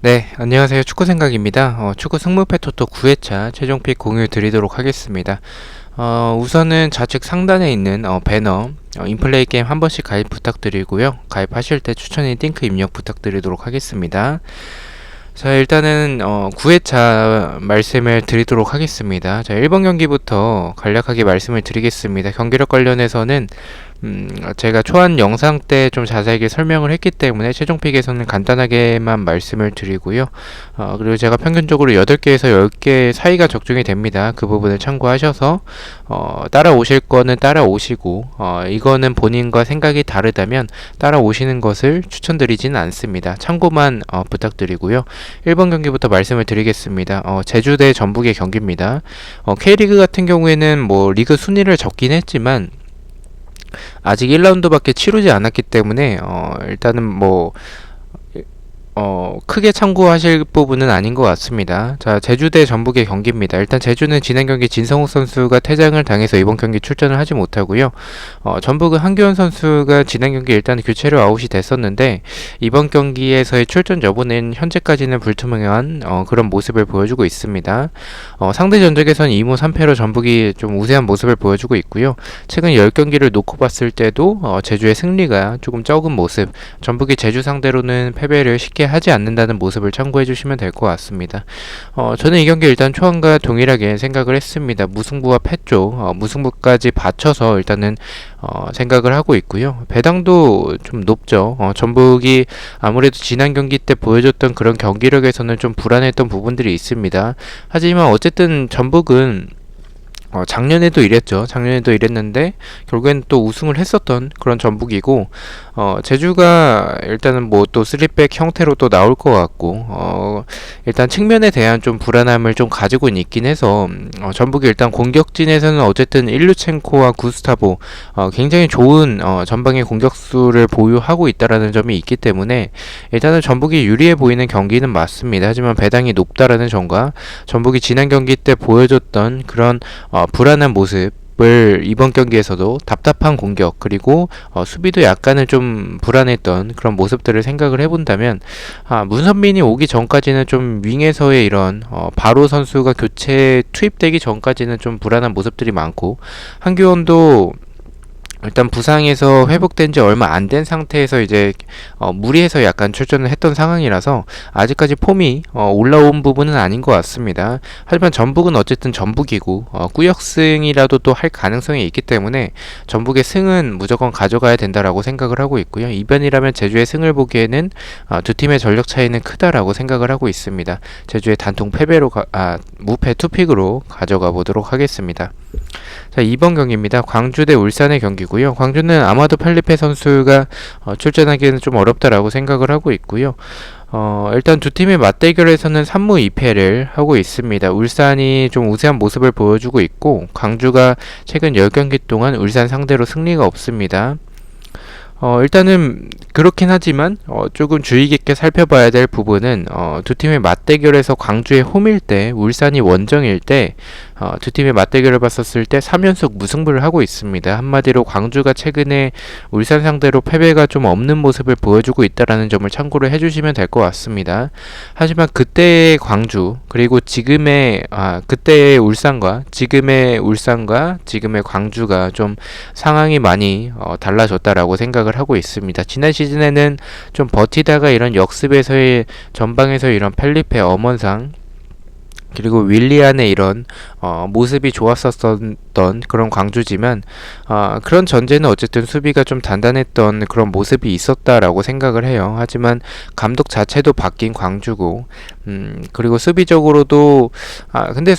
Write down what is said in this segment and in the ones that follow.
네, 안녕하세요. 축구생각입니다. 축구 승무패 토토 9회차 최종픽 공유 드리도록 하겠습니다. 우선은 좌측 상단에 있는 배너, 인플레이 게임 한 번씩 가입 부탁드리고요. 가입하실 때 추천인 링크 입력 부탁드리도록 하겠습니다. 자, 일단은 9회차 말씀을 드리도록 하겠습니다. 자, 1번 경기부터 간략하게 말씀을 드리겠습니다. 경기력 관련해서는 제가 초안 영상 때 좀 자세하게 설명을 했기 때문에 최종픽에서는 간단하게만 말씀을 드리고요. 그리고 제가 평균적으로 8개에서 10개 사이가 적중이 됩니다. 그 부분을 참고하셔서 따라오실 거는 따라오시고 이거는 본인과 생각이 다르다면 따라오시는 것을 추천드리지는 않습니다. 참고만 부탁드리고요. 1번 경기부터 말씀을 드리겠습니다. 제주 대 전북의 경기입니다. K리그 같은 경우에는 뭐 리그 순위를 적긴 했지만 아직 1라운드밖에 치르지 않았기 때문에 일단은 뭐 크게 참고하실 부분은 아닌 것 같습니다. 자, 제주 대 전북의 경기입니다. 일단 제주는 지난 경기 진성욱 선수가 퇴장을 당해서 이번 경기 출전을 하지 못하고요. 전북은 한규원 선수가 지난 경기 일단 교체로 아웃이 됐었는데 이번 경기에서의 출전 여부는 현재까지는 불투명한 그런 모습을 보여주고 있습니다. 상대 전적에선 2무 3패로 전북이 좀 우세한 모습을 보여주고 있고요. 최근 10경기를 놓고 봤을 때도 제주의 승리가 조금 적은 모습, 전북이 제주 상대로는 패배를 쉽게 하지 않는다는 모습을 참고해 주시면 될 것 같습니다. 저는 이 경기 일단 초안과 동일하게 생각을 했습니다. 무승부와 패쪽, 무승부까지 받쳐서 일단은 생각을 하고 있고요. 배당도 좀 높죠. 전북이 아무래도 지난 경기 때 보여줬던 그런 경기력에서는 좀 불안했던 부분들이 있습니다. 하지만 어쨌든 전북은 작년에도 이랬죠. 작년에도 이랬는데 결국엔 또 우승을 했었던 그런 전북이고 제주가 일단은 뭐 또 3백 형태로 또 나올 것 같고 일단 측면에 대한 좀 불안함을 좀 가지고 있긴 해서 전북이 일단 공격진에서는 어쨌든 일루첸코와 구스타보 굉장히 좋은 전방의 공격수를 보유하고 있다라는 점이 있기 때문에 일단은 전북이 유리해 보이는 경기는 맞습니다. 하지만 배당이 높다라는 점과 전북이 지난 경기 때 보여줬던 그런 불안한 모습을 이번 경기에서도 답답한 공격 그리고 수비도 약간은 좀 불안했던 그런 모습들을 생각을 해본다면 문선민이 오기 전까지는 좀 윙에서의 이런 바로 선수가 교체 투입되기 전까지는 좀 불안한 모습들이 많고 한규원도 일단 부상에서 회복된 지 얼마 안 된 상태에서 이제 무리해서 약간 출전을 했던 상황이라서 아직까지 폼이 올라온 부분은 아닌 것 같습니다. 하지만 전북은 어쨌든 전북이고 꾸역승이라도 또 할 가능성이 있기 때문에 전북의 승은 무조건 가져가야 된다라고 생각을 하고 있고요. 이변이라면 제주의 승을 보기에는 두 팀의 전력 차이는 크다라고 생각을 하고 있습니다. 제주의 단통 패배로 무패 투픽으로 가져가 보도록 하겠습니다. 자, 2번 경기입니다. 광주 대 울산의 경기고요. 광주는 아마도 펠리페 선수가 출전하기에는 좀 어렵다라고 생각을 하고 있고요. 일단 두 팀의 맞대결에서는 3무 2패를 하고 있습니다. 울산이 좀 우세한 모습을 보여주고 있고 광주가 최근 10경기 동안 울산 상대로 승리가 없습니다. 일단은 그렇긴 하지만 조금 주의 깊게 살펴봐야 될 부분은 두 팀의 맞대결에서 광주의 홈일 때 울산이 원정일 때 두 팀의 맞대결을 봤었을 때 3연속 무승부를 하고 있습니다. 한마디로 광주가 최근에 울산 상대로 패배가 좀 없는 모습을 보여주고 있다는 점을 참고를 해주시면 될 것 같습니다. 하지만 그때의 광주 그리고 지금의 그때의 울산과 지금의 광주가 좀 상황이 많이 달라졌다라고 생각을 하고 있습니다. 지난 시즌에는 좀 버티다가 이런 역습에서의 전방에서 이런 펠리페 엄원상 그리고 윌리안의 이런 모습이 좋았었던 그런 광주지만 그런 전제는 어쨌든 수비가 좀 단단했던 그런 모습이 있었다라고 생각을 해요. 하지만 감독 자체도 바뀐 광주고 그리고 수비적으로도 근데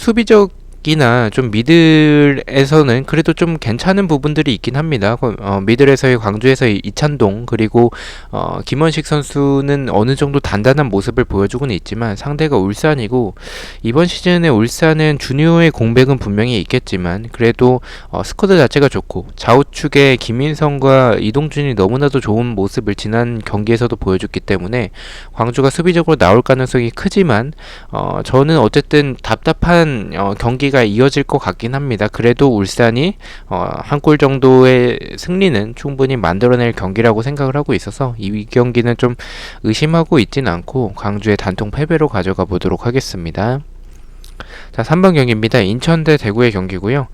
이나 좀 미들에서는 그래도 좀 괜찮은 부분들이 있긴 합니다. 미들에서의 광주에서의 이찬동 그리고 김원식 선수는 어느 정도 단단한 모습을 보여주고는 있지만 상대가 울산이고 이번 시즌에 울산은 주니어의 공백은 분명히 있겠지만 그래도 스쿼드 자체가 좋고 좌우측에 김인성과 이동준이 너무나도 좋은 모습을 지난 경기에서도 보여줬기 때문에 광주가 수비적으로 나올 가능성이 크지만 저는 어쨌든 답답한 경기가 경기가 이어질 것 같긴 합니다. 그래도 울산이 한 골 정도의 승리는 충분히 만들어낼 경기라고 생각을 하고 있어서 이 경기는 좀 의심하고 있진 않고 광주의 단통 패배로 가져가 보도록 하겠습니다. 자, 3번 경기입니다. 인천 대 대구의 경기고요.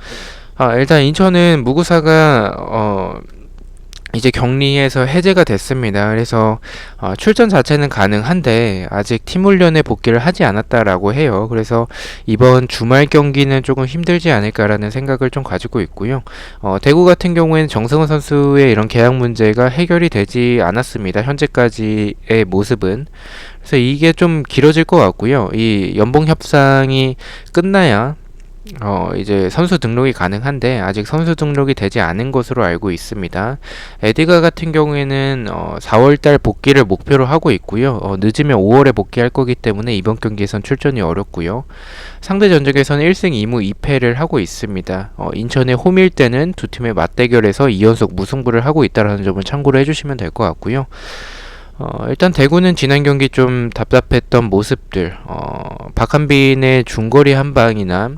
일단 인천은 무구사가 이제 격리해서 해제가 됐습니다. 그래서 출전 자체는 가능한데 아직 팀 훈련에 복귀를 하지 않았다라고 해요. 그래서 이번 주말 경기는 조금 힘들지 않을까라는 생각을 좀 가지고 있고요. 대구 같은 경우에는 정승원 선수의 이런 계약 문제가 해결이 되지 않았습니다. 현재까지의 모습은. 그래서 이게 좀 길어질 것 같고요. 이 연봉 협상이 끝나야 이제 선수 등록이 가능한데 아직 선수 등록이 되지 않은 것으로 알고 있습니다. 에디가 같은 경우에는 4월달 복귀를 목표로 하고 있고요. 늦으면 5월에 복귀할 거기 때문에 이번 경기에선 출전이 어렵고요. 상대 전적에서는 1승 2무 2패를 하고 있습니다. 인천의 홈일 때는 두 팀의 맞대결에서 2연속 무승부를 하고 있다는 점을 참고로 해주시면 될 것 같고요. 일단 대구는 지난 경기 좀 답답했던 모습들, 박한빈의 중거리 한 방이나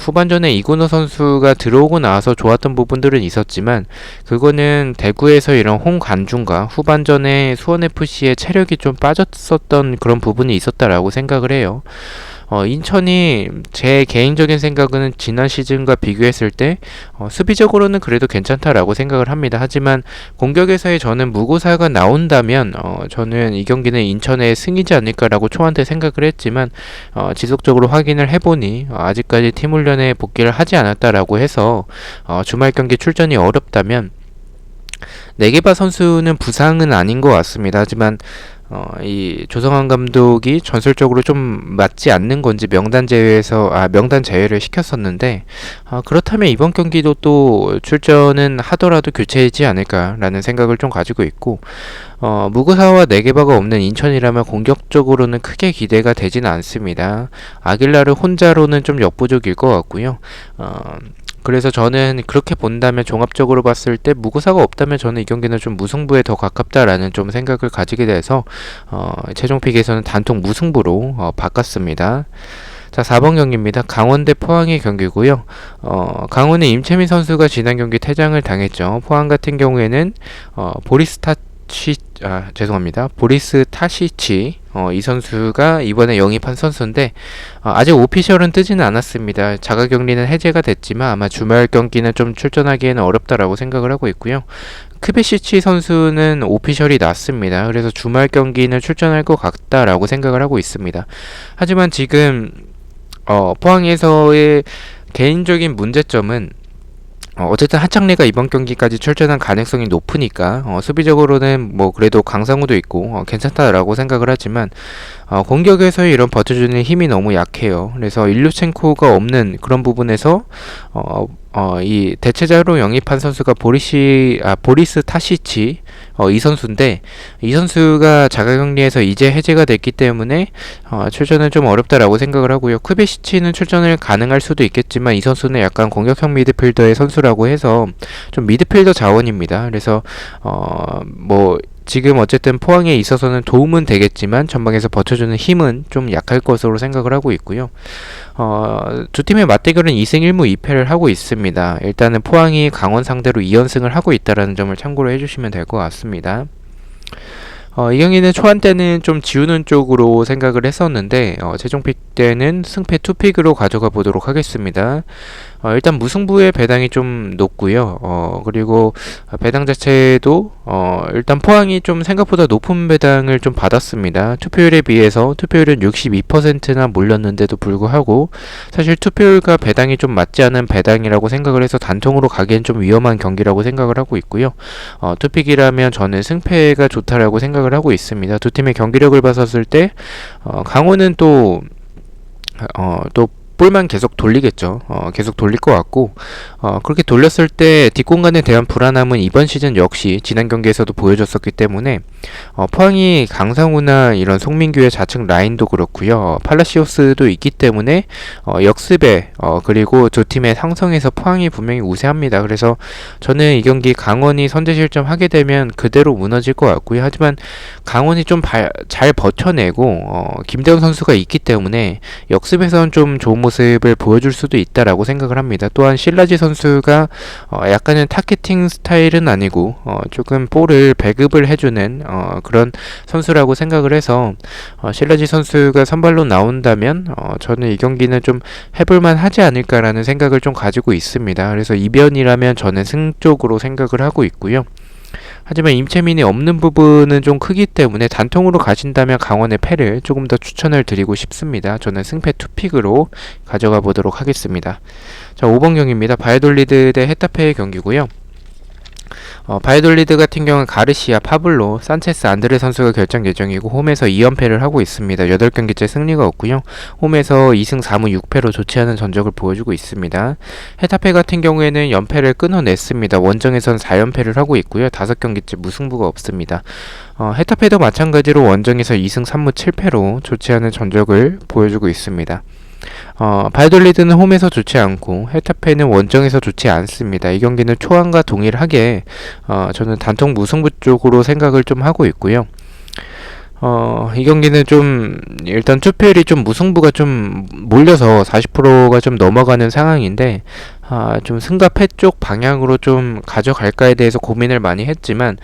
후반전에 이근호 선수가 들어오고 나서 좋았던 부분들은 있었지만 그거는 대구에서 이런 홍관중과 후반전에 수원FC의 체력이 좀 빠졌었던 그런 부분이 있었다라고 생각을 해요. 인천이 제 개인적인 생각은 지난 시즌과 비교했을 때 수비적으로는 그래도 괜찮다라고 생각을 합니다. 하지만 공격에서의 저는 무고사가 나온다면 저는 이 경기는 인천의 승이지 않을까라고 초한테 생각을 했지만 지속적으로 확인을 해보니 아직까지 팀 훈련에 복귀를 하지 않았다라고 해서 주말 경기 출전이 어렵다면 네게바 선수는 부상은 아닌 것 같습니다. 하지만 이 조성환 감독이 전술적으로 좀 맞지 않는 건지 명단 제외를 시켰었는데 그렇다면 이번 경기도 또 출전은 하더라도 교체이지 않을까라는 생각을 좀 가지고 있고 무구사와 네게바가 없는 인천이라면 공격적으로는 크게 기대가 되지는 않습니다. 아길라르 혼자로는 좀 역부족일 것 같고요. 그래서 저는 그렇게 본다면 종합적으로 봤을 때 무구사가 없다면 저는 이 경기는 좀 무승부에 더 가깝다라는 좀 생각을 가지게 돼서 최종 픽에서는 단통 무승부로 바꿨습니다. 자, 4번 경기입니다. 강원 대 포항의 경기고요. 강원의 임채민 선수가 지난 경기 퇴장을 당했죠. 포항 같은 경우에는 보리스 타시치 이 선수가 이번에 영입한 선수인데 아직 오피셜은 뜨지는 않았습니다. 자가격리는 해제가 됐지만 아마 주말 경기는 좀 출전하기에는 어렵다라고 생각을 하고 있고요. 크베시치 선수는 오피셜이 났습니다. 그래서 주말 경기는 출전할 것 같다라고 생각을 하고 있습니다. 하지만 지금 포항에서의 개인적인 문제점은 어쨌든 하창래가 이번 경기까지 출전한 가능성이 높으니까 수비적으로는 뭐 그래도 강상우도 있고 괜찮다라고 생각을 하지만 공격에서의 이런 버텨주는 힘이 너무 약해요. 그래서 일루첸코가 없는 그런 부분에서 이 대체자로 영입한 선수가 보리스 타시치 이 선수인데 이 선수가 자가격리에서 이제 해제가 됐기 때문에 출전은 좀 어렵다라고 생각을 하고요. 크베시치는 출전을 가능할 수도 있겠지만 이 선수는 약간 공격형 미드필더의 선수라고 해서 좀 미드필더 자원입니다. 그래서 뭐 지금 어쨌든 포항에 있어서는 도움은 되겠지만 전방에서 버텨주는 힘은 좀 약할 것으로 생각을 하고 있고요. 두 팀의 맞대결은 2승 1무 2패를 하고 있습니다. 일단은 포항이 강원 상대로 2연승을 하고 있다는 점을 참고로 해주시면 될 것 같습니다. 이 경기는 초반 때는 좀 지우는 쪽으로 생각을 했었는데 최종 픽 때는 승패 투픽으로 가져가 보도록 하겠습니다. 일단 무승부의 배당이 좀 높고요. 그리고 배당 자체도 일단 포항이 좀 생각보다 높은 배당을 좀 받았습니다. 투표율에 비해서 투표율은 62%나 몰렸는데도 불구하고 사실 투표율과 배당이 좀 맞지 않은 배당이라고 생각을 해서 단통으로 가기엔 좀 위험한 경기라고 생각을 하고 있고요. 투픽이라면 저는 승패가 좋다라고 생각을 하고 있습니다. 두 팀의 경기력을 봤었을 때 강호는 또 볼만 계속 돌리겠죠. 계속 돌릴 것 같고 그렇게 돌렸을 때 뒷공간에 대한 불안함은 이번 시즌 역시 지난 경기에서도 보여줬었기 때문에 포항이 강상우나 이런 송민규의 좌측 라인도 그렇고요. 팔라시오스도 있기 때문에 역습에 그리고 두 팀의 상성에서 포항이 분명히 우세합니다. 그래서 저는 이 경기 강원이 선제 실점하게 되면 그대로 무너질 것 같고요. 하지만 강원이 좀 잘 버텨내고 김대훈 선수가 있기 때문에 역습에서는 좀 좋은 모습을 보여줄 수도 있다라고 생각을 합니다. 또한 실라지 선수가 약간은 타겟팅 스타일은 아니고 조금 볼을 배급을 해주는 그런 선수라고 생각을 해서 실라지 선수가 선발로 나온다면 저는 이 경기는 좀 해볼만 하지 않을까라는 생각을 좀 가지고 있습니다. 그래서 이변이라면 저는 승 쪽으로 생각을 하고 있고요. 하지만 임채민이 없는 부분은 좀 크기 때문에 단통으로 가신다면 강원의 패를 조금 더 추천을 드리고 싶습니다. 저는 승패 투픽으로 가져가 보도록 하겠습니다. 자, 5번 경기입니다. 바이돌리드 대 헤타페의 경기고요. 바이돌리드 같은 경우는 가르시아, 파블로, 산체스, 안드레 선수가 결정 예정이고 홈에서 2연패를 하고 있습니다. 8경기째 승리가 없고요. 홈에서 2승 4무 6패로 좋지 않은 전적을 보여주고 있습니다. 헤타페 같은 경우에는 연패를 끊어냈습니다. 원정에선 4연패를 하고 있고요. 5경기째 무승부가 없습니다. 헤타페도 마찬가지로 원정에서 2승 3무 7패로 좋지 않은 전적을 보여주고 있습니다. 바이돌리드는 홈에서 좋지 않고 헤타페는 원정에서 좋지 않습니다. 이 경기는 초안과 동일하게 저는 단통 무승부 쪽으로 생각을 좀 하고 있고요. 이 경기는 좀 일단 투표율이 좀 무승부가 좀 몰려서 40%가 좀 넘어가는 상황인데 좀 승과 패 쪽 방향으로 좀 가져갈까에 대해서 고민을 많이 했지만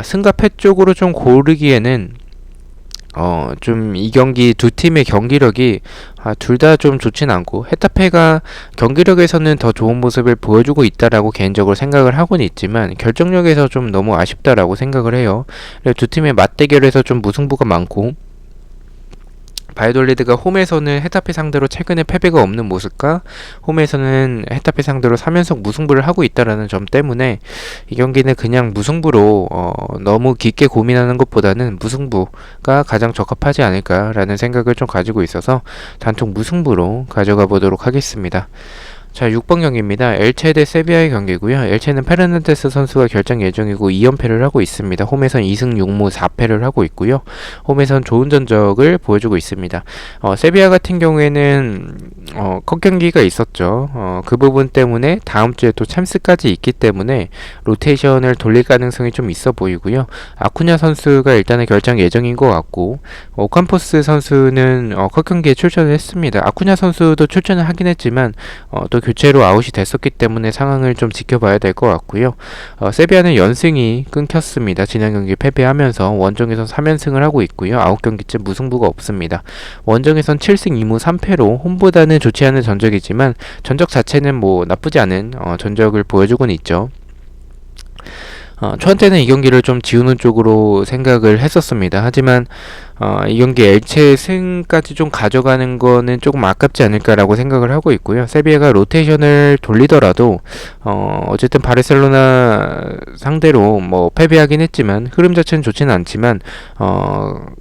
승과 패 쪽으로 좀 고르기에는 좀 이 경기 두 팀의 경기력이 둘 다 좀 좋진 않고 헤타페가 경기력에서는 더 좋은 모습을 보여주고 있다라고 개인적으로 생각을 하고는 있지만 결정력에서 좀 너무 아쉽다라고 생각을 해요. 두 팀의 맞대결에서 좀 무승부가 많고 바이돌리드가 홈에서는 헤타페 상대로 최근에 패배가 없는 모습과 홈에서는 헤타페 상대로 3연속 무승부를 하고 있다라는 점 때문에 이 경기는 그냥 무승부로 너무 깊게 고민하는 것보다는 무승부가 가장 적합하지 않을까라는 생각을 좀 가지고 있어서 단통 무승부로 가져가 보도록 하겠습니다. 자, 6번 경기입니다. 엘체 대 세비야의 경기고요. 엘체는 페르난데스 선수가 결정 예정이고 2연패를 하고 있습니다. 홈에선 2승 6무 4패를 하고 있고요. 홈에선 좋은 전적을 보여주고 있습니다. 세비야 같은 경우에는 컷 경기가 있었죠. 그 부분 때문에 다음 주에 또 챔스까지 있기 때문에 로테이션을 돌릴 가능성이 좀 있어 보이고요. 아쿠냐 선수가 일단은 결정 예정인 것 같고 오캄포스 선수는 컷 경기에 출전을 했습니다. 아쿠냐 선수도 출전을 하긴 했지만 또 교체로 아웃이 됐었기 때문에 상황을 좀 지켜봐야 될 것 같고요. 세비야는 연승이 끊겼습니다. 지난 경기 패배하면서 원정에선 3연승을 하고 있고요. 9경기째 무승부가 없습니다. 원정에선 7승 2무 3패로 홈보다는 좋지 않은 전적이지만 전적 자체는 뭐 나쁘지 않은 전적을 보여주고는 있죠. 초안 때는 이 경기를 좀 지우는 쪽으로 생각을 했었습니다. 하지만 이 경기 엘체 승까지 좀 가져가는 거는 조금 아깝지 않을까라고 생각을 하고 있고요. 세비야가 로테이션을 돌리더라도 어쨌든 바르셀로나 상대로 뭐 패배하긴 했지만 흐름 자체는 좋지는 않지만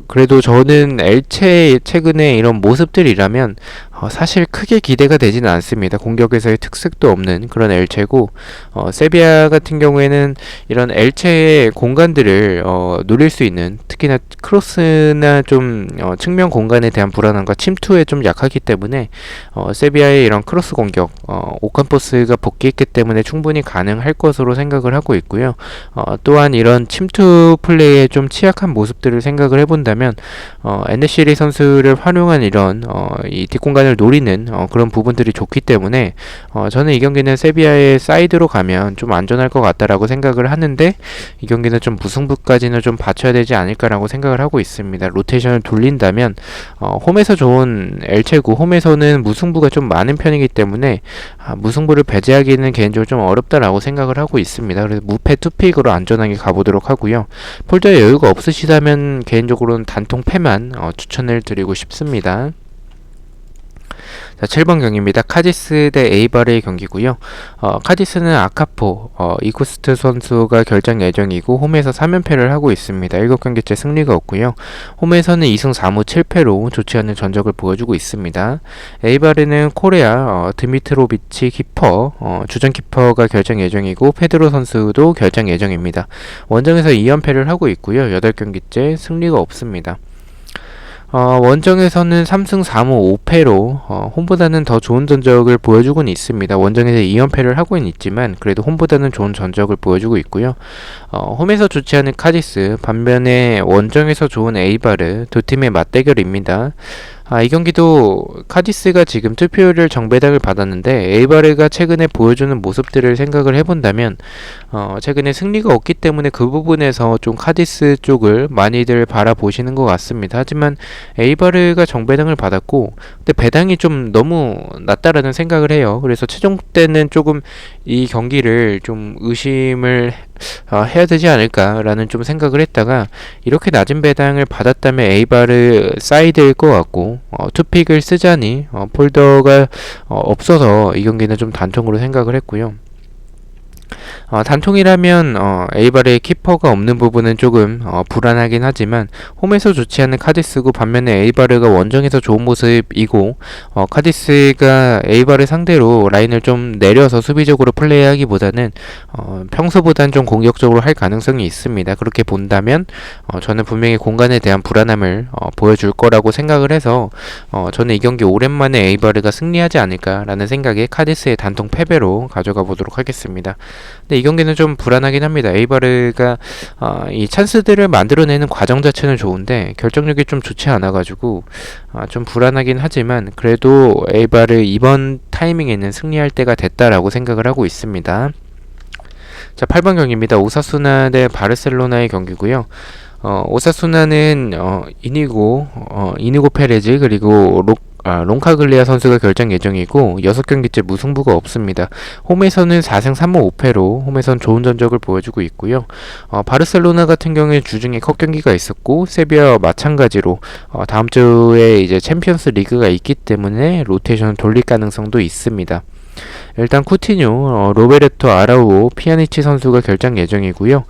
그래도 저는 엘체의 최근에 이런 모습들이라면 사실 크게 기대가 되지는 않습니다. 공격에서의 특색도 없는 그런 엘체고 세비야 같은 경우에는 이런 엘체의 공간들을 노릴 수 있는 특히나 크로스나 좀 측면 공간에 대한 불안함과 침투에 좀 약하기 때문에 세비야의 이런 크로스 공격 오캄포스가 복귀했기 때문에 충분히 가능할 것으로 생각을 하고 있고요. 또한 이런 침투 플레이에 좀 취약한 모습들을 생각을 해본다면 에네시리 선수를 활용한 이런 이 뒷공간을 노리는 그런 부분들이 좋기 때문에 저는 이 경기는 세비야의 사이드로 가면 좀 안전할 것 같다라고 생각을 하는데 이 경기는 좀 무승부까지는 좀 받쳐야 되지 않을까라고 생각을 하고 있습니다. 로테이션을 돌린다면 홈에서 좋은 엘체고 홈에서는 무승부가 좀 많은 편이기 때문에 무승부를 배제하기는 개인적으로 좀 어렵다라고 생각을 하고 있습니다. 그래서 무패 투픽으로 안전하게 가보도록 하고요. 폴더에 여유가 없으시다면 개인적으로는 단통 패만 추천을 드리고 싶습니다. 자, 7번 경기입니다. 카디스 대 에이바르의 경기고요. 카디스는 아카포, 이쿠스트 선수가 결정 예정이고 홈에서 3연패를 하고 있습니다. 7경기째 승리가 없고요. 홈에서는 2승 4무 7패로 좋지 않은 전적을 보여주고 있습니다. 에이바르는 코레아, 드미트로비치 키퍼, 주전 키퍼가 결정 예정이고 페드로 선수도 결정 예정입니다. 원정에서 2연패를 하고 있고요. 8경기째 승리가 없습니다. 원정에서는 3승 4무 5패로 홈보다는 더 좋은 전적을 보여주고는 있습니다. 원정에서 2연패를 하고는 있지만 그래도 홈보다는 좋은 전적을 보여주고 있고요. 홈에서 좋지 않은 카디스, 반면에 원정에서 좋은 에이바르 두 팀의 맞대결입니다. 이 경기도 카디스가 지금 투표율 정배당을 받았는데 에이바르가 최근에 보여주는 모습들을 생각을 해본다면 최근에 승리가 없기 때문에 그 부분에서 좀 카디스 쪽을 많이들 바라보시는 것 같습니다. 하지만 에이바르가 정배당을 받았고 근데 배당이 좀 너무 낮다라는 생각을 해요. 그래서 최종 때는 조금 이 경기를 좀 의심을 해야 되지 않을까라는 좀 생각을 했다가 이렇게 낮은 배당을 받았다면 에이바르 사이드일 것 같고 투픽을 쓰자니 폴더가 없어서 이 경기는 좀 단통으로 생각을 했고요. 단통이라면 에이바르의 키퍼가 없는 부분은 조금 불안하긴 하지만 홈에서 좋지 않은 카디스고 반면에 에이바르가 원정에서 좋은 모습이고 카디스가 에이바르 상대로 라인을 좀 내려서 수비적으로 플레이하기보다는 평소보단 좀 공격적으로 할 가능성이 있습니다. 그렇게 본다면 저는 분명히 공간에 대한 불안함을 보여줄 거라고 생각을 해서 저는 이 경기 오랜만에 에이바르가 승리하지 않을까라는 생각에 카디스의 단통 패배로 가져가 보도록 하겠습니다. 근데 이 경기는 좀 불안하긴 합니다. 에이바르가 이 찬스들을 만들어내는 과정 자체는 좋은데 결정력이 좀 좋지 않아가지고 좀 불안하긴 하지만 그래도 에이바르 이번 타이밍에는 승리할 때가 됐다라고 생각을 하고 있습니다. 자, 8번 경기입니다. 오사수나 대 바르셀로나의 경기고요. 오사수나는 이니고 페레즈 그리고 론카글리아 선수가 결정 예정이고 6경기째 무승부가 없습니다. 홈에서는 4승 3무 5패로 홈에선 좋은 전적을 보여주고 있고요. 바르셀로나 같은 경우에 주중에 컵 경기가 있었고 세비야와 마찬가지로 다음 주에 이제 챔피언스 리그가 있기 때문에 로테이션을 돌릴 가능성도 있습니다. 일단 쿠티뉴, 로베르토 아라우오, 피아니치 선수가 결장 예정이고요.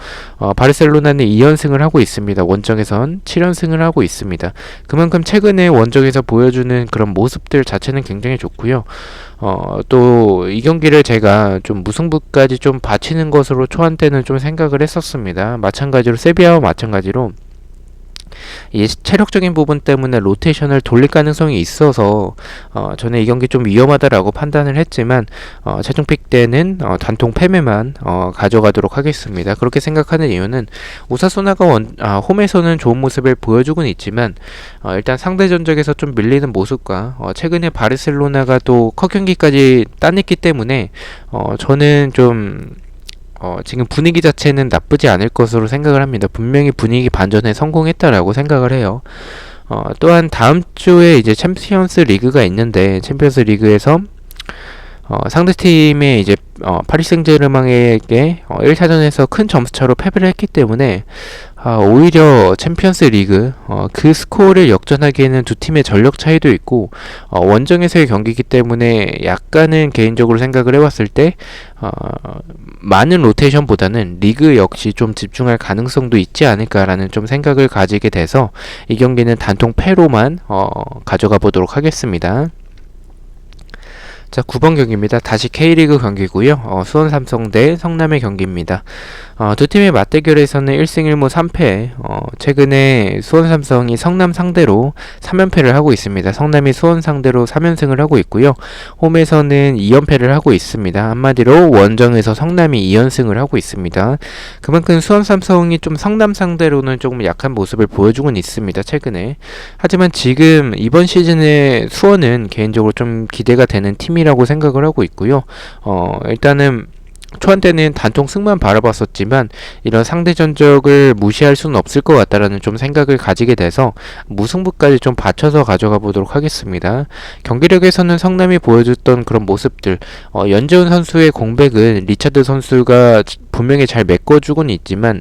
바르셀로나는 2연승을 하고 있습니다. 원정에선 7연승을 하고 있습니다. 그만큼 최근에 원정에서 보여주는 그런 모습들 자체는 굉장히 좋고요. 또 이 경기를 제가 좀 무승부까지 좀 바치는 것으로 초안 때는 좀 생각을 했었습니다. 마찬가지로 세비야와 마찬가지로 이 체력적인 부분 때문에 로테이션을 돌릴 가능성이 있어서 저는 이 경기 좀 위험하다라고 판단을 했지만 최종 픽 때는 단통 패배만 가져가도록 하겠습니다. 그렇게 생각하는 이유는 오사수나가 홈에서는 좋은 모습을 보여주고는 있지만 일단 상대 전적에서 좀 밀리는 모습과 최근에 바르셀로나가 또 컵 경기까지 따냈기 때문에 저는 좀 지금 분위기 자체는 나쁘지 않을 것으로 생각을 합니다. 분명히 분위기 반전에 성공했다라고 생각을 해요. 또한 다음 주에 이제 챔피언스 리그가 있는데 챔피언스 리그에서 상대팀의 이제 파리 생제르맹에게 1차전에서 큰 점수차로 패배를 했기 때문에 오히려 챔피언스 리그 그 스코어를 역전하기에는 두 팀의 전력 차이도 있고 원정에서의 경기이기 때문에 약간은 개인적으로 생각을 해봤을 때 많은 로테이션보다는 리그 역시 좀 집중할 가능성도 있지 않을까라는 좀 생각을 가지게 돼서 이 경기는 단통 패로만 가져가 보도록 하겠습니다. 자, 9번 경기입니다. 다시 K리그 경기고요. 수원 삼성 대 성남의 경기입니다. 두 팀의 맞대결에서는 1승 1무 3패. 최근에 수원 삼성이 성남 상대로 3연패를 하고 있습니다. 성남이 수원 상대로 3연승을 하고 있고요. 홈에서는 2연패를 하고 있습니다. 한마디로 원정에서 성남이 2연승을 하고 있습니다. 그만큼 수원 삼성이 좀 성남 상대로는 조금 약한 모습을 보여주고는 있습니다. 최근에. 하지만 지금 이번 시즌에 수원은 개인적으로 좀 기대가 되는 팀이라고 생각을 하고 있고요. 일단은 초안 때는 단통 승만 바라봤었지만 이런 상대 전적을 무시할 수는 없을 것 같다라는 좀 생각을 가지게 돼서 무승부까지 좀 받쳐서 가져가 보도록 하겠습니다. 경기력에서는 성남이 보여줬던 그런 모습들, 연재훈 선수의 공백은 리차드 선수가 분명히 잘 메꿔주고는 있지만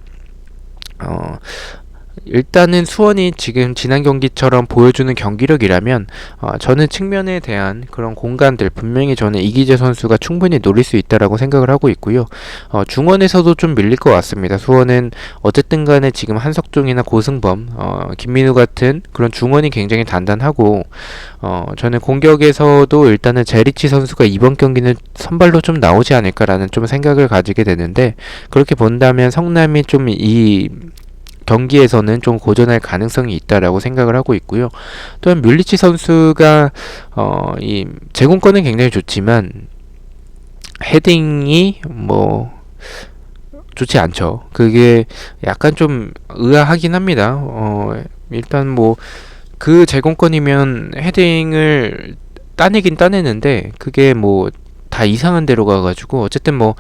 일단은 수원이 지금 지난 경기처럼 보여주는 경기력이라면 저는 측면에 대한 그런 공간들 분명히 저는 이기재 선수가 충분히 노릴 수 있다라고 생각을 하고 있고요. 중원에서도 좀 밀릴 것 같습니다. 수원은 어쨌든 간에 지금 한석종이나 고승범, 김민우 같은 그런 중원이 굉장히 단단하고 저는 공격에서도 일단은 제리치 선수가 이번 경기는 선발로 좀 나오지 않을까라는 좀 생각을 가지게 되는데 그렇게 본다면 성남이 좀 이 경기에서는 좀 고전할 가능성이 있다라고 생각을 하고 있고요. 또한 뮬리치 선수가 이 제공권은 굉장히 좋지만 헤딩이 좋지 않죠. 그게 약간 좀 의아하긴 합니다. 일단 그 제공권이면 헤딩을 따내긴 따내는데 그게 뭐 다 이상한 데로 가가지고 어쨌든 뭐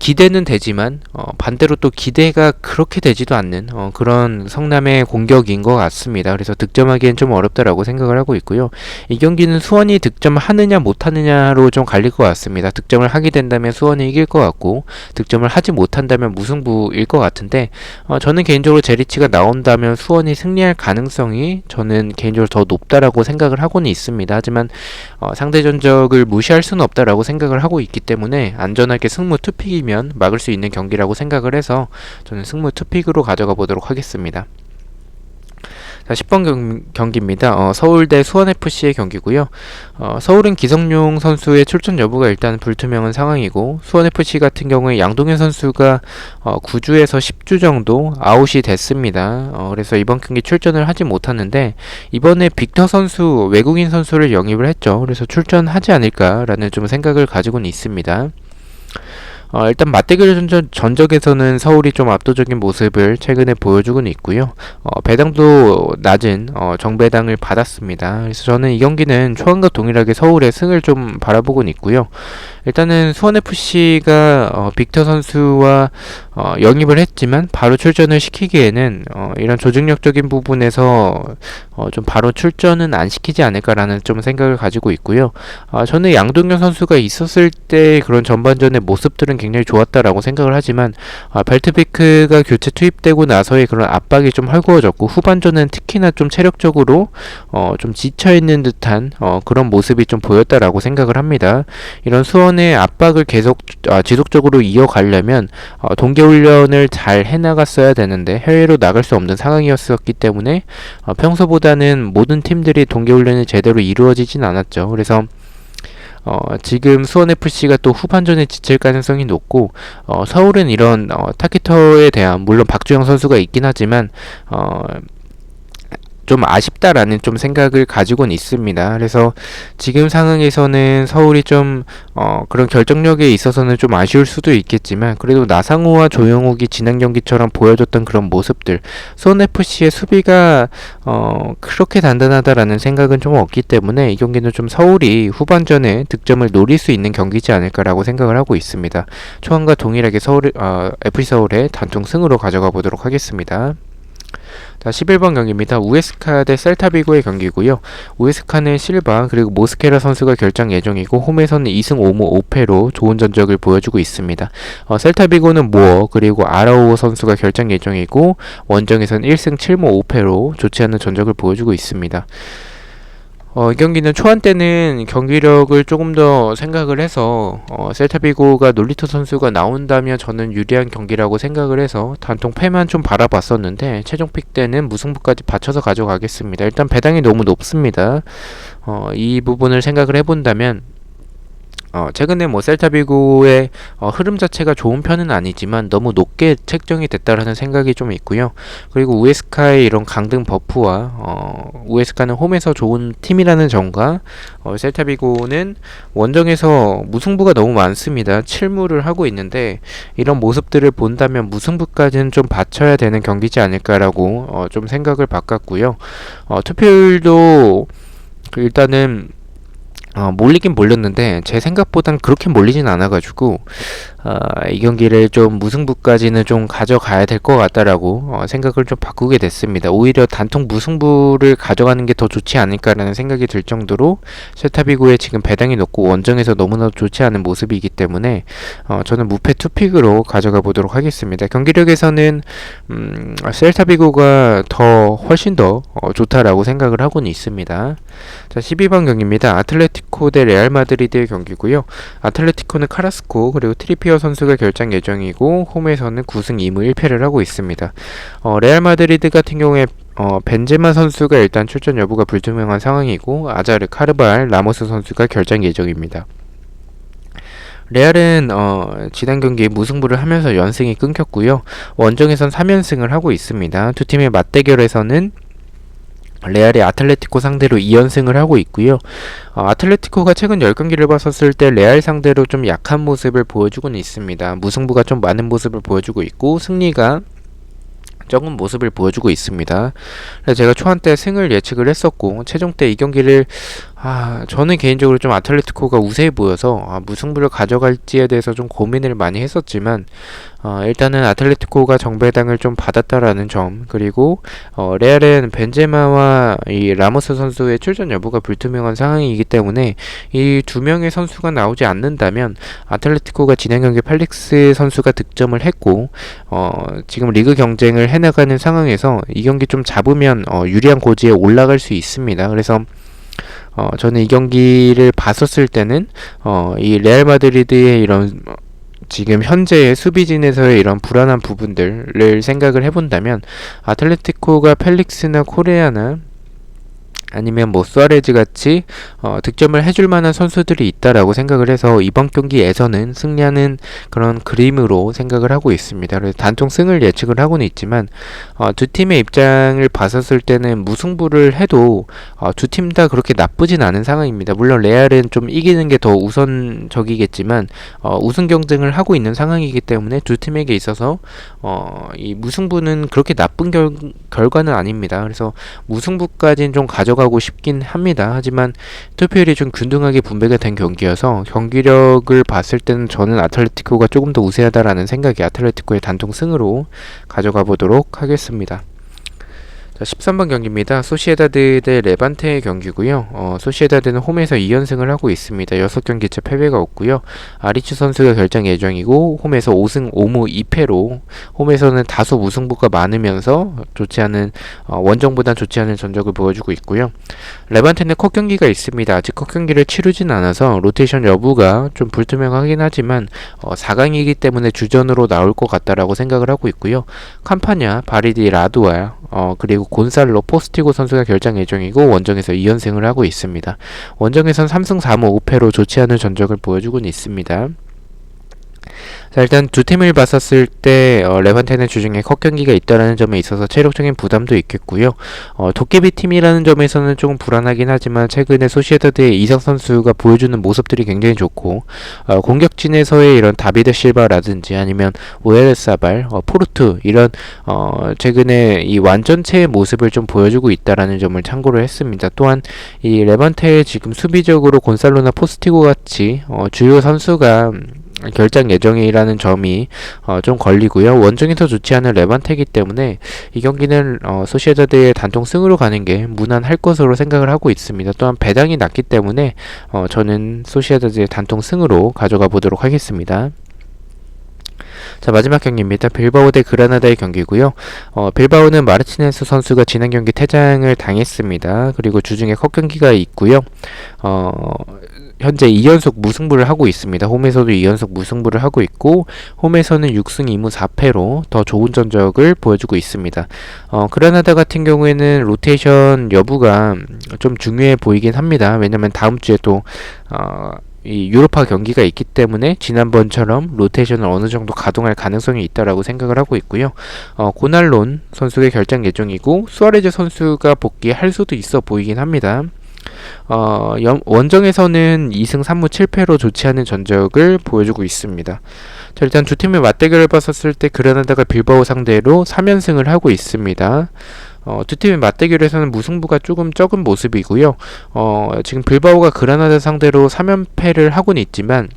기대는 되지만 반대로 또 기대가 그렇게 되지도 않는 그런 성남의 공격인 것 같습니다. 그래서 득점하기엔 좀 어렵다라고 생각을 하고 있고요. 이 경기는 수원이 득점하느냐 못하느냐로 좀 갈릴 것 같습니다. 득점을 하게 된다면 수원이 이길 것 같고 득점을 하지 못한다면 무승부일 것 같은데 저는 개인적으로 제리치가 나온다면 수원이 승리할 가능성이 저는 개인적으로 더 높다라고 생각을 하고는 있습니다. 하지만 상대 전적을 무시할 수는 없다라고 생각을 하고 있기 때문에 안전하게 승무 투픽이면 막을 수 있는 경기라고 생각을 해서 저는 승무 투픽으로 가져가 보도록 하겠습니다. 자, 10번 경기입니다. 서울대 수원FC의 경기고요. 서울은 기성용 선수의 출전 여부가 일단 불투명한 상황이고 수원FC 같은 경우에 양동현 선수가 9주에서 10주 정도 아웃이 됐습니다. 그래서 이번 경기 출전을 하지 못하는데 이번에 빅터 선수 외국인 선수를 영입을 했죠. 그래서 출전하지 않을까라는 좀 생각을 가지고는 있습니다. 일단 맞대결 전적에서는 서울이 좀 압도적인 모습을 최근에 보여주고는 있고요. 배당도 낮은 정배당을 받았습니다. 그래서 저는 이 경기는 초반과 동일하게 서울의 승을 좀 바라보고는 있고요. 일단은 수원FC가 빅터 선수와 영입을 했지만 바로 출전을 시키기에는 이런 조직력적인 부분에서 좀 바로 출전은 안 시키지 않을까라는 좀 생각을 가지고 있고요. 저는 양동현 선수가 있었을 때 그런 전반전의 모습들은 굉장히 좋았다라고 생각을 하지만 벨트비크가 교체 투입되고 나서의 그런 압박이 좀 헐거워졌고 후반전은 특히나 좀 체력적으로 좀 지쳐있는 듯한 그런 모습이 좀 보였다라고 생각을 합니다. 이런 수원의 압박을 계속 지속적으로 이어가려면 동계훈련을 잘 해나갔어야 되는데 해외로 나갈 수 없는 상황이었기 때문에 평소보다는 모든 팀들이 동계훈련이 제대로 이루어지진 않았죠. 그래서 지금 수원FC가 또 후반전에 지칠 가능성이 높고 서울은 이런 타깃터에 대한 물론 박주영 선수가 있긴 하지만 좀 아쉽다라는 좀 생각을 가지고는 있습니다. 그래서 지금 상황에서는 서울이 좀 그런 결정력에 있어서는 좀 아쉬울 수도 있겠지만 그래도 나상호와 조영욱이 지난 경기처럼 보여줬던 그런 모습들 수원FC의 수비가 그렇게 단단하다라는 생각은 좀 없기 때문에 이 경기는 좀 서울이 후반전에 득점을 노릴 수 있는 경기지 않을까라고 생각을 하고 있습니다. 초반과 동일하게 FC 서울의 단통 승으로 가져가 보도록 하겠습니다. 자, 11번 경기입니다. 우에스카 대 셀타비고의 경기고요. 우에스카는 실바 그리고 모스케라 선수가 결장 예정이고 홈에서는 2승 5무 5패로 좋은 전적을 보여주고 있습니다. 셀타비고는 모어 그리고 아라우오 선수가 결장 예정이고 원정에서는 1승 7무 5패로 좋지 않은 전적을 보여주고 있습니다. 이 경기는 초반 때는 경기력을 조금 더 생각을 해서 셀타비고가 놀리토 선수가 나온다면 저는 유리한 경기라고 생각을 해서 단통 패만 좀 바라봤었는데 최종 픽 때는 무승부까지 받쳐서 가져가겠습니다. 일단 배당이 너무 높습니다. 이 부분을 생각을 해본다면 최근에 뭐 셀타비고의 흐름 자체가 좋은 편은 아니지만 너무 높게 책정이 됐다라는 생각이 좀 있고요. 그리고 우에스카의 이런 강등 버프와 우에스카는 홈에서 좋은 팀이라는 점과 셀타비고는 원정에서 무승부가 너무 많습니다. 7무를 하고 있는데 이런 모습들을 본다면 무승부까지는 좀 받쳐야 되는 경기지 않을까라고 좀 생각을 바꿨고요. 투표율도 일단은 몰리긴 몰렸는데 제 생각보단 그렇게 몰리진 않아가지고 이 경기를 좀 무승부까지는 좀 가져가야 될 것 같다라고 생각을 좀 바꾸게 됐습니다. 오히려 단통 무승부를 가져가는 게 더 좋지 않을까라는 생각이 들 정도로 셀타비고의 지금 배당이 높고 원정에서 너무나도 좋지 않은 모습이기 때문에 저는 무패 투픽으로 가져가 보도록 하겠습니다. 경기력에서는 셀타비고가 훨씬 더 좋다라고 생각을 하고는 있습니다. 자, 12번 경기입니다. 아틀레티코 대 레알 마드리드의 경기고요. 아틀레티코는 카라스코 그리고 트리피어 선수가 결장 예정이고 홈에서는 9승 2무 1패를 하고 있습니다. 레알 마드리드 같은 경우에 벤제마 선수가 일단 출전 여부가 불투명한 상황이고 아자르, 카르발, 라모스 선수가 결장 예정입니다. 레알은 지난 경기에 무승부를 하면서 연승이 끊겼고요. 원정에선 3연승을 하고 있습니다. 두 팀의 맞대결에서는 레알이 아틀레티코 상대로 2연승을 하고 있고요. 아틀레티코가 최근 10경기를 봤었을 때 레알 상대로 좀 약한 모습을 보여주고는 있습니다. 무승부가 좀 많은 모습을 보여주고 있고 승리가 적은 모습을 보여주고 있습니다. 그래서 제가 초한 때 승을 예측을 했었고 최종 때 이 경기를 저는 개인적으로 좀 아틀레티코가 우세해 보여서 무승부를 가져갈지에 대해서 좀 고민을 많이 했었지만 일단은 아틀레티코가 정배당을 좀 받았다라는 점, 그리고 레알은 벤제마와 이 라모스 선수의 출전 여부가 불투명한 상황이기 때문에 이 두 명의 선수가 나오지 않는다면 아틀레티코가 지난 경기 펠릭스 선수가 득점을 했고 지금 리그 경쟁을 해나가는 상황에서 이 경기 좀 잡으면 유리한 고지에 올라갈 수 있습니다. 그래서 저는 이 경기를 봤었을 때는 이 레알 마드리드의 이런 지금 현재의 수비진에서의 이런 불안한 부분들을 생각을 해본다면 아틀레티코가 펠릭스나 코레아나 아니면 뭐 수아레즈 같이 득점을 해줄 만한 선수들이 있다라고 생각을 해서 이번 경기에서는 승리하는 그런 그림으로 생각을 하고 있습니다. 그래서 단통 승을 예측을 하고는 있지만 두 팀의 입장을 봤었을 때는 무승부를 해도 두 팀 다 그렇게 나쁘진 않은 상황입니다. 물론 레알은 좀 이기는 게 더 우선적이겠지만 우승 경쟁을 하고 있는 상황이기 때문에 두 팀에게 있어서 이 무승부는 그렇게 나쁜 결과는 아닙니다. 그래서 무승부까지는 좀 가져가고 싶긴 합니다. 하지만 투표율이 좀 균등하게 분배가 된 경기여서 경기력을 봤을 때는 저는 아틀레티코가 조금 더 우세하다라는 생각이 아틀레티코의 단통 승으로 가져가 보도록 하겠습니다. 자, 13번 경기입니다. 소시에다드 대 레반테의 경기고요. 소시에다드는 홈에서 2연승을 하고 있습니다. 6경기째 패배가 없고요. 아리츠 선수가 결정 예정이고 홈에서 5승 5무 2패로 홈에서는 다소 무승부가 많으면서 좋지 않은 원정보단 좋지 않은 전적을 보여주고 있고요. 레반테는 컷 경기가 있습니다. 아직 컷 경기를 치르진 않아서 로테이션 여부가 좀 불투명하긴 하지만 4강이기 때문에 주전으로 나올 것 같다라고 생각을 하고 있고요. 캄파냐, 바리디, 라두아 그리고 곤살로, 포스티고 선수가 결정 예정이고 원정에서 2연승을 하고 있습니다. 원정에선 3승 4무 5패로 좋지 않은 전적을 보여주고는 있습니다. 자, 일단 두 팀을 봤었을 때 레반테는 주중에 컷 경기가 있다라는 점에 있어서 체력적인 부담도 있겠고요. 도깨비 팀이라는 점에서는 조금 불안하긴 하지만 최근에 소시에다드의 이석 선수가 보여주는 모습들이 굉장히 좋고 공격진에서의 이런 다비드 실바라든지 아니면 오야르사발, 포르투 이런 최근에 이 완전체의 모습을 좀 보여주고 있다라는 점을 참고를 했습니다. 또한 이 레반테의 지금 수비적으로 곤살로나 포스티고 같이 주요 선수가 결장 예정이라는 점이 좀 걸리고요. 원정에서 좋지 않은 레반테이기 때문에 이 경기는 소시에다드의 단통 승으로 가는 게 무난할 것으로 생각을 하고 있습니다. 또한 배당이 낮기 때문에 저는 소시에다드의 단통 승으로 가져가 보도록 하겠습니다. 자, 마지막 경기입니다. 빌바오 대 그라나다의 경기고요. 빌바오는 마르티네스 선수가 지난 경기 퇴장을 당했습니다. 그리고 주중에 컷 경기가 있고요. 현재 2연속 무승부를 하고 있습니다. 홈에서도 2연속 무승부를 하고 있고 홈에서는 6승 2무 4패로 더 좋은 전적을 보여주고 있습니다. 그라나다 같은 경우에는 로테이션 여부가 좀 중요해 보이긴 합니다. 왜냐면 다음 주에 또 이 유로파 경기가 있기 때문에 지난번처럼 로테이션을 어느 정도 가동할 가능성이 있다라고 생각을 하고 있고요. 고날론 선수의 결장 예정이고 수아레즈 선수가 복귀할 수도 있어 보이긴 합니다. 원정에서는 2승 3무 7패로 좋지 않은 전적을 보여주고 있습니다. 자, 일단 두 팀의 맞대결을 봤었을 때 그라나다가 빌바오 상대로 3연승을 하고 있습니다. 두 팀의 맞대결에서는 무승부가 조금 적은 모습이고요. 지금 빌바오가 그라나다 상대로 3연패를 하고는 있지만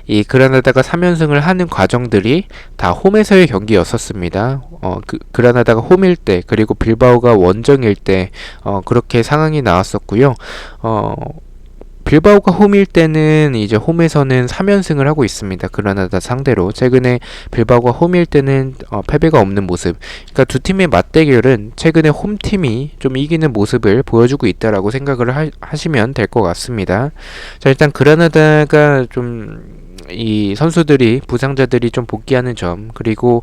이 그라나다가 3연승을 하는 과정들이 다 홈에서의 경기였었습니다. 그라나다가 홈일 때 그리고 빌바오가 원정일 때 그렇게 상황이 나왔었고요. 빌바오가 홈일 때는 이제 홈에서는 3연승을 하고 있습니다. 그라나다 상대로. 최근에 빌바오가 홈일 때는 패배가 없는 모습. 그러니까 두 팀의 맞대결은 최근에 홈팀이 좀 이기는 모습을 보여주고 있다라고 생각을 하시면 될 것 같습니다. 자, 일단 그라나다가 좀 이 선수들이 부상자들이 좀 복귀하는 점 그리고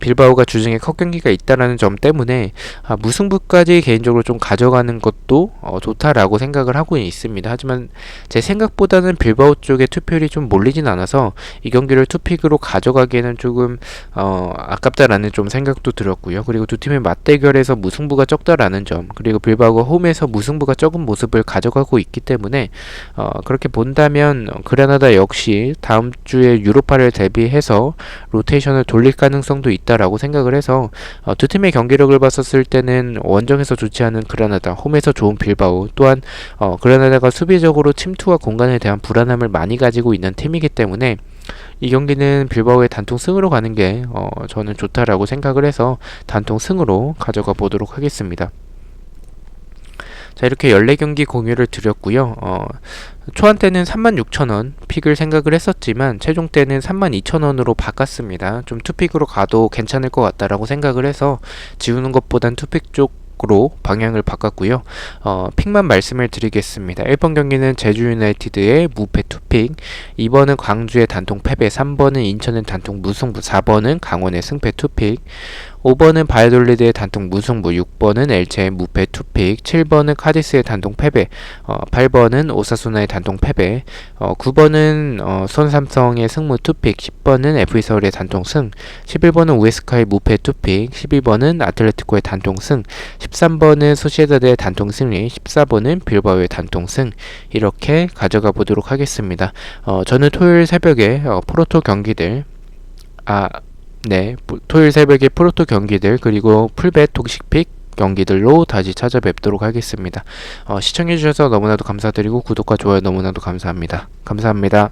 빌바오가 주중에 컷 경기가 있다라는 점 때문에 무승부까지 개인적으로 좀 가져가는 것도 좋다라고 생각을 하고 있습니다. 하지만 제 생각보다는 빌바오 쪽에 투표율이 좀 몰리진 않아서 이 경기를 투픽으로 가져가기에는 조금 아깝다라는 좀 생각도 들었고요. 그리고 두 팀의 맞대결에서 무승부가 적다라는 점 그리고 빌바오가 홈에서 무승부가 적은 모습을 가져가고 있기 때문에 그렇게 본다면 그라나다 역시 확실히 다음 주에 유로파를 대비해서 로테이션을 돌릴 가능성도 있다라고 생각을 해서 두 팀의 경기력을 봤었을 때는 원정에서 좋지 않은 그라나다, 홈에서 좋은 빌바오, 또한 그라나다가 수비적으로 침투와 공간에 대한 불안함을 많이 가지고 있는 팀이기 때문에 이 경기는 빌바오의 단통 승으로 가는 게 저는 좋다라고 생각을 해서 단통 승으로 가져가 보도록 하겠습니다. 자, 이렇게 14경기 공유를 드렸고요. 초안 때는 36,000원 픽을 생각을 했었지만 최종 때는 32,000원으로 바꿨습니다. 좀 투픽으로 가도 괜찮을 것 같다라고 생각을 해서 지우는 것보단 투픽 쪽으로 방향을 바꿨고요. 픽만 말씀을 드리겠습니다. 1번 경기는 제주 유나이티드의 무패 투픽, 2번은 광주의 단통 패배, 3번은 인천의 단통 무승부, 4번은 강원의 승패 투픽, 5번은 바이돌리드의 단통 무승부, 6번은 엘체의 무패 투픽, 7번은 카디스의 단통 패배, 8번은 오사수나의 단통 패배, 9번은 손삼성의 승무 투픽, 10번은 FE 서울의 단통 승, 11번은 우에스카의 무패 투픽, 12번은 아틀레티코의 단통 승, 13번은 소시에다드의 단통 승리, 14번은 빌바오의 단통 승, 이렇게 가져가 보도록 하겠습니다. 저는 토요일 새벽에 포르토 경기들 토요일 새벽에 포르토 경기들 그리고 풀벳 톡식픽 경기들로 다시 찾아뵙도록 하겠습니다. 시청해주셔서 너무나도 감사드리고 구독과 좋아요 너무나도 감사합니다. 감사합니다.